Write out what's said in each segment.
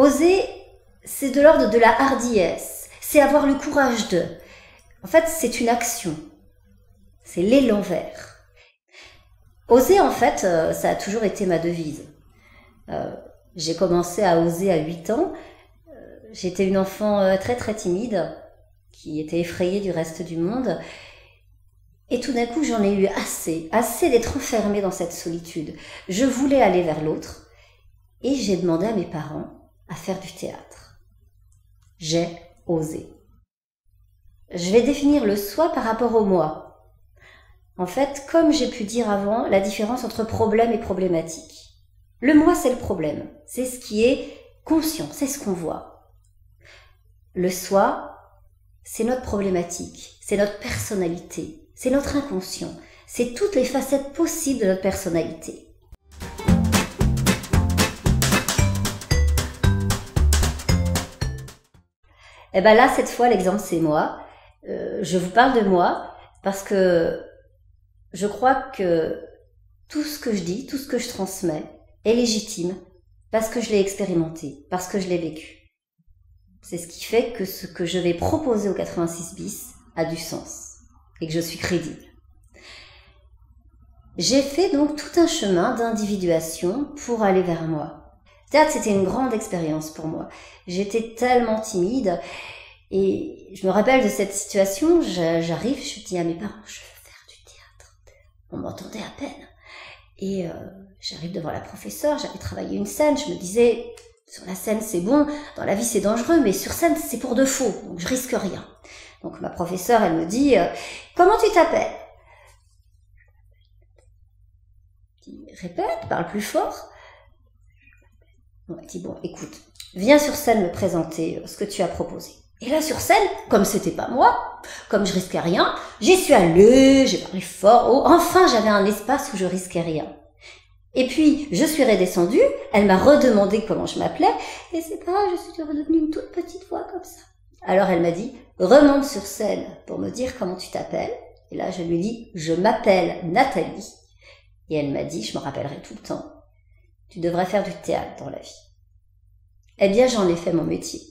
Oser, c'est de l'ordre de la hardiesse, c'est avoir le courage de. En fait, c'est une action, c'est l'élan vert. Oser, en fait, ça a toujours été ma devise. J'ai commencé à oser à 8 ans. J'étais une enfant très très timide, qui était effrayée du reste du monde. Et tout d'un coup, j'en ai eu assez d'être enfermée dans cette solitude. Je voulais aller vers l'autre. Et j'ai demandé à mes parents à faire du théâtre. J'ai osé. Je vais définir le soi par rapport au moi. En fait, comme j'ai pu dire avant, la différence entre problème et problématique. Le moi, c'est le problème. C'est ce qui est conscient, c'est ce qu'on voit. Le soi, c'est notre problématique, c'est notre personnalité, c'est notre inconscient, c'est toutes les facettes possibles de notre personnalité. Et bien là, cette fois, l'exemple, c'est moi. Je vous parle de moi parce que je crois que tout ce que je dis, tout ce que je transmets est légitime parce que je l'ai expérimenté, parce que je l'ai vécu. C'est ce qui fait que ce que je vais proposer au 86 bis a du sens et que je suis crédible. J'ai fait donc tout un chemin d'individuation pour aller vers moi. Le théâtre, c'était une grande expérience pour moi. J'étais tellement timide et je me rappelle de cette situation. J'arrive, je dis à mes parents, je veux faire du théâtre. On m'entendait à peine. Et j'arrive devant la professeure, j'avais travaillé une scène, je me disais, sur la scène c'est bon, dans la vie c'est dangereux, mais sur scène c'est pour de faux, donc je risque rien. Donc ma professeure, elle me dit, comment tu t'appelles? Je dis, répète, parle plus fort. Elle dit, bon, écoute, viens sur scène me présenter ce que tu as proposé. Et là, sur scène, comme c'était pas moi, comme je risquais rien, j'y suis allée, j'ai parlé fort, oh, enfin j'avais un espace où je risquais rien. Et puis, je suis redescendue, elle m'a redemandé comment je m'appelais, et c'est pas grave, je suis redevenue une toute petite voix comme ça. Alors elle m'a dit, remonte sur scène pour me dire comment tu t'appelles. Et là, je lui dis, je m'appelle Nathalie. Et elle m'a dit, je me rappellerai tout le temps, tu devrais faire du théâtre dans la vie. Eh bien, j'en ai fait mon métier.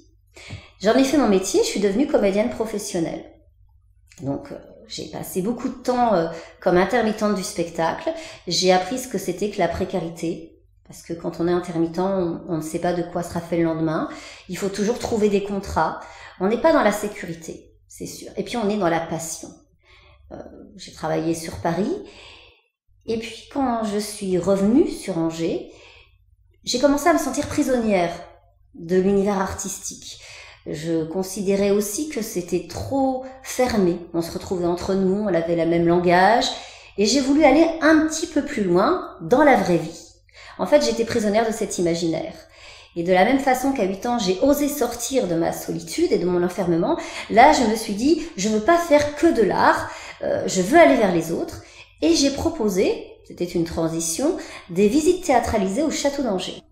J'en ai fait mon métier, je suis devenue comédienne professionnelle. Donc, j'ai passé beaucoup de temps comme intermittente du spectacle. J'ai appris ce que c'était que la précarité. Parce que quand on est intermittent, on ne sait pas de quoi sera fait le lendemain. Il faut toujours trouver des contrats. On n'est pas dans la sécurité, c'est sûr. Et puis, on est dans la passion. J'ai travaillé sur Paris. Et puis, quand je suis revenue sur Angers, j'ai commencé à me sentir prisonnière de l'univers artistique. Je considérais aussi que c'était trop fermé. On se retrouvait entre nous, on avait le même langage. Et j'ai voulu aller un petit peu plus loin dans la vraie vie. En fait, j'étais prisonnière de cet imaginaire. Et de la même façon qu'à 8 ans, j'ai osé sortir de ma solitude et de mon enfermement, là, je me suis dit, je ne veux pas faire que de l'art, je veux aller vers les autres. Et j'ai proposé, c'était une transition, des visites théâtralisées au Château d'Angers.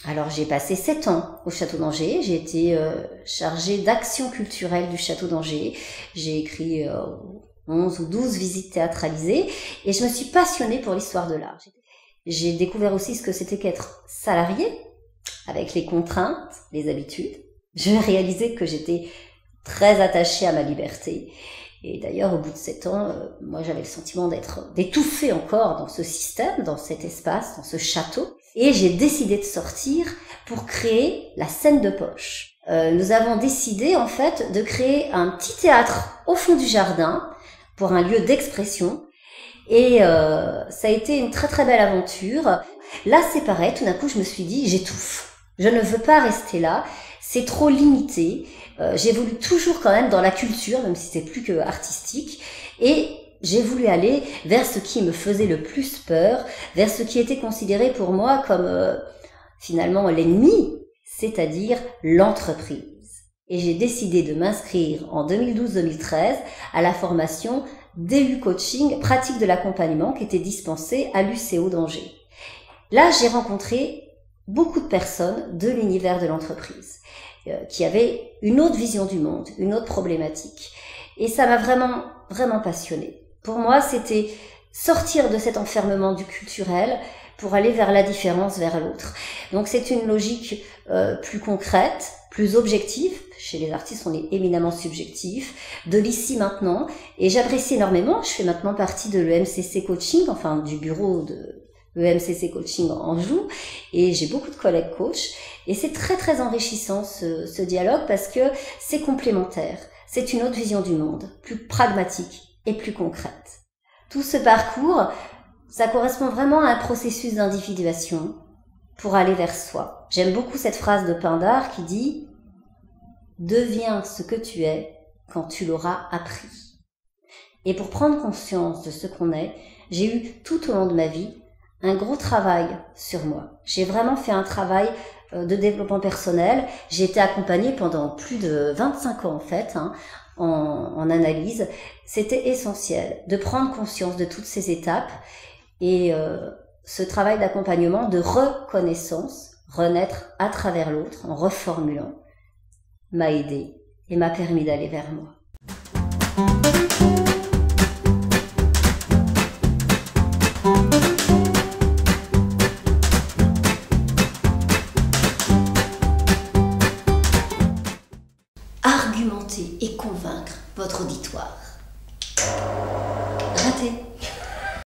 Alors j'ai passé 7 ans au Château d'Angers, j'ai été chargée d'action culturelle du Château d'Angers, j'ai écrit 11 ou 12 visites théâtralisées et je me suis passionnée pour l'histoire de l'art. J'ai découvert aussi ce que c'était qu'être salarié, avec les contraintes, les habitudes. J'ai réalisé que j'étais très attachée à ma liberté. Et d'ailleurs, au bout de 7 ans, moi j'avais le sentiment d'étouffer encore dans ce système, dans cet espace, dans ce château. Et j'ai décidé de sortir pour créer la scène de poche. Nous avons décidé en fait de créer un petit théâtre au fond du jardin pour un lieu d'expression. Et ça a été une très très belle aventure. Là c'est pareil, tout d'un coup je me suis dit j'étouffe. Je ne veux pas rester là, c'est trop limité. J'évolue toujours quand même dans la culture, même si c'est plus que artistique. Et j'ai voulu aller vers ce qui me faisait le plus peur, vers ce qui était considéré pour moi comme finalement l'ennemi, c'est-à-dire l'entreprise. Et j'ai décidé de m'inscrire en 2012-2013 à la formation DU Coaching, pratique de l'accompagnement qui était dispensée à l'UCO d'Angers. Là, j'ai rencontré beaucoup de personnes de l'univers de l'entreprise qui avaient une autre vision du monde, une autre problématique. Et ça m'a vraiment, vraiment passionnée. Pour moi, c'était sortir de cet enfermement du culturel pour aller vers la différence, vers l'autre. Donc c'est une logique plus concrète, plus objective. Chez les artistes, on est éminemment subjectif, de l'ici maintenant. Et j'apprécie énormément. Je fais maintenant partie de l'EMCC Coaching, enfin du bureau de l'EMCC Coaching Anjou. Et j'ai beaucoup de collègues coachs. Et c'est très très enrichissant ce dialogue parce que c'est complémentaire. C'est une autre vision du monde, plus pragmatique et plus concrète. Tout ce parcours, ça correspond vraiment à un processus d'individuation pour aller vers soi. J'aime beaucoup cette phrase de Pindare qui dit « Deviens ce que tu es quand tu l'auras appris ». Et pour prendre conscience de ce qu'on est, j'ai eu tout au long de ma vie un gros travail sur moi. J'ai vraiment fait un travail de développement personnel. J'ai été accompagnée pendant plus de 25 ans en fait, en analyse. C'était essentiel de prendre conscience de toutes ces étapes et ce travail d'accompagnement, de reconnaissance, renaître à travers l'autre en reformulant, m'a aidé et m'a permis d'aller vers moi. Argumenter et convaincre votre auditoire. Raté.